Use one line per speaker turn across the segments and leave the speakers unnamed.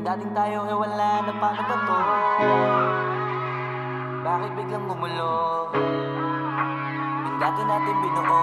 dating tayo ay wala na, paano ba to? Bakit biglang gumulo? Yung dati natin binuo,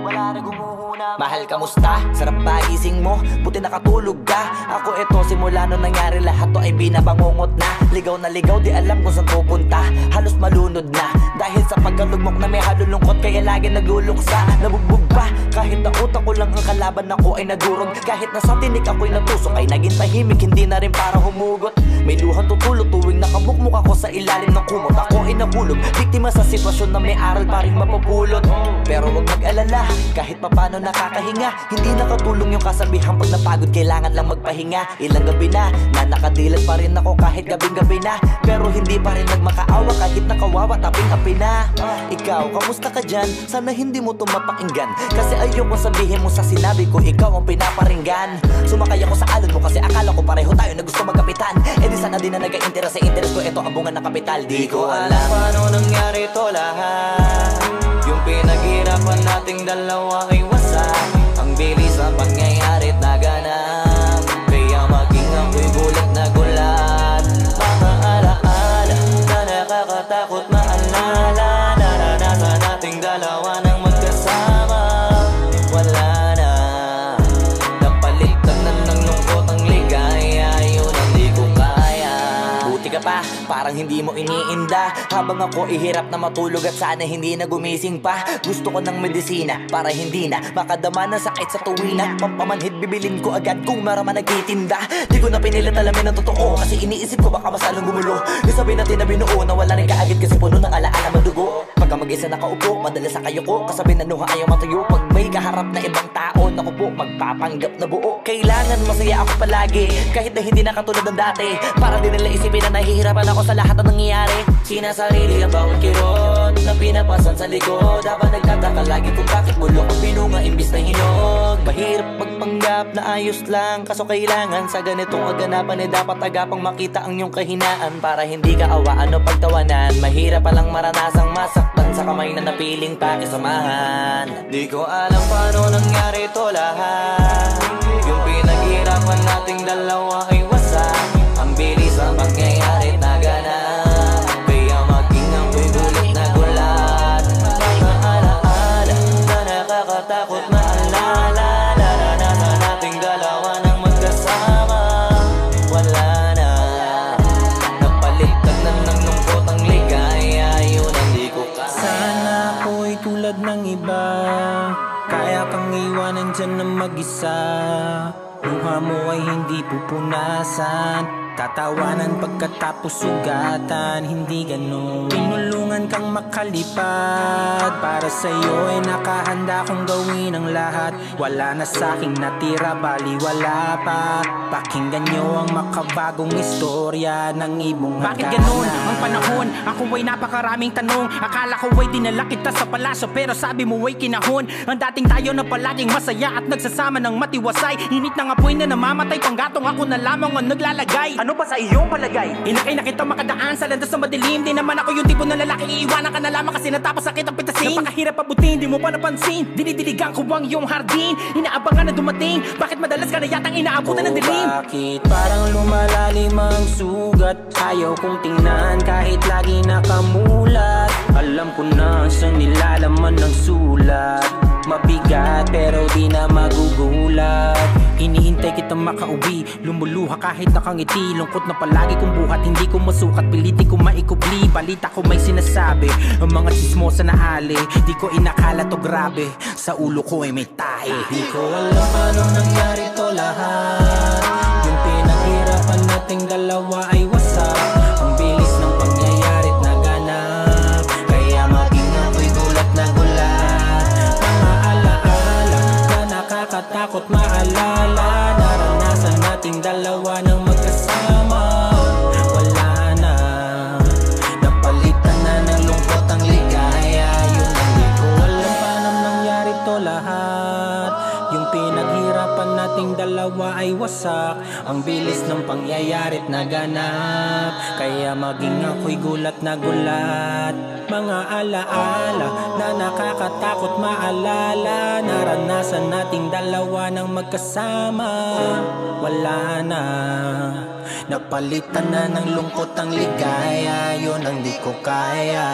wala na gumuhuna. Mahal, kamusta? Sarap ba gising mo? Buti nakatulog ka. Ako eto, simula nung nangyari lahat to ay binabangungot na. Ligaw na ligaw, di alam kung saan pupunta. Halos malunod na dahil sa pagkalugmok na may halulungkot, kaya lagi nagluluksa. Nabugbog pa, kahit na utak ko lang ang kalaban ako ay nadurog. Kahit na sa tinik ako'y natusok ay naging tahimik, hindi na rin para humugot. May luhang tutulog tuwing nakamukmuk ako sa ilalim ng kumot. Ako ay nahulog, biktima sa sitwasyon na may aral pa rin mapupulot. Pero huwag mag-alala, kahit papano nakakahinga. Hindi nakatulong yung kasabihan, pag napagod kailangan lang magpahinga. Ilang gabi na nakadilat pa rin ako kahit gabing-gabi na. Pero hindi pa rin nagmakaawa kahit nakawawa, taping-api na. Ikaw, kamusta ka dyan? Sana hindi mo to mapakinggan, kasi ayoko sabihin mo sa sinabi ko ikaw ang pinaparinggan. Sumakay ako sa alon mo kasi akala ko pareho tayo na gusto magkapitan. Eh di sana din na nag-interest sa interest ko, ito ang bunga ng kapital. Di ko alam paano nangyari to lahat. Yung pinaghirapan nating dalawa ay wasak. Ang bilis ng pangyayari't naganap, kaya maging ako'y gulat na gulat. Mga alaala na nakakatakot maalala, naranasan nating dalawa nang magkasama. Wala na, napalitan na ng lungkot ang ligaya, yun ang di ko kaya. Buti ka pa, parang hindi mo iniinda, habang ako ihirap na matulog at sana hindi na gumising pa. Gusto ko ng medisina para hindi na makadama ng sakit sa tuwina. Pampamanhid bibilin ko agad kung maraman nagtitinda. Di ko na pinilit alamin ang totoo, kasi iniisip ko baka masalong gumulo. Isabi natin na binuo na wala rin kaagad, kasi puno ng alaala madugo. Pagka mag-isa nakaupo, madalas sa kayo ko, kasabi na nuha ayaw matayo. Pag may kaharap na ibang tao, naku po, magpapanggap na buo. Kailangan masaya ako palagi, kahit na hindi na katulad ng dati. Para din nila isipin na nahihirapan ako sa lahat ng nangyayari. Sinasarili ang bawat kirot na pinapasan sa likod, habang nagtataka lagi kung bakit bulok ang pinunga imbis na hinog. Mahirap magpanggap na ayos lang, kaso kailangan sa ganitong aganapan eh dapat agapang makita ang iyong kahinaan, para hindi ka awaan o pagtawanan. Mahirap palang maranasang masaktan sa kamay na napiling pakisamahan. Di ko alam paano nangyari to lahat. Yung pinaghirapan nating dalawa ay wasak. Ang bilis ang pangyayari't naganap, kaya maging ako'y gulat na gulat. Mga alaala na nakakatakot maalala, naranasan nating dalawa nang magkasama. Wala na, napalitan na ng lungkot ang ligaya, yun ang di ko kaya.
Sana ako'y tulad ng iba, kaya kang iwanan dyan na mag-isa. Luha mo ay hindi pupunasan, tatawanan pagkatapos sugatan, hindi ganun. Tinulungan kang makalipad, para sa'yo ay nakahanda kong gawin ang lahat. Wala na sa'king natira, bali wala pa. Pakinggan nyo ang makabagong istorya ng ibong hagana.
Bakit ganun ang panahon? Ako ay napakaraming tanong. Akala ko ay dinala kita sa palasyo, pero sabi mo ay kinahon. Ang dating tayo na palaging masaya at nagsasama ng matiwasay. Init ng apoy na namamatay, panggatong ako na lamang ang naglalagay. Ano ba sa iyong palagay? Inakay na kita makadaan sa landas na madilim. Di naman ako yung tipo na lalaking iiwanan ka na lamang kasi natapos sakit ang pitasin. Napakahirap abutin, di mo pa napansin. Dinidiligan ko ang iyong hardin, inaabangan na dumating. Bakit madalas ka na yatang inaabutan ng dilim?
Bakit parang lumalalim ang sugat? Ayaw kong tingnan kahit lagi nakamulat. Alam ko na sa nilalaman ng sulat. Mabigat pero di na magugulat. Hinihintay kitang makauwi, lumuluha kahit nakangiti. Lungkot na palagi kong buhat, hindi ko masukat, pilitin ko maikubli. Balita ko may sinasabi, ang mga chismosa na ali. Di ko inakala to grabe, sa ulo ko ay may tahi. Di ko alam paano nangyari to lahat. Yung pinaghirapan nating dalawa ay wasak. Ang bilis ng pangyayari't naganap, kaya maging ako'y gulat na gulat. Mga alaala na nakakatakot maalala, naranasan nating dalawa ng magkasama. Wala na, napalitan na ng lungkot ang ligaya. Yun ang di ko alam paano nangyari to lahat. Yung pinaghirapan natin nating dalawa ay wasak. Ang bilis ng pangyayari't naganap, kaya maging ako'y gulat na gulat. Mga alaala na nakakatakot maalala, naranasan nating dalawa ng magkasama. Wala na, napalitan na ng lungkot ang ligaya, yun ang di ko kaya.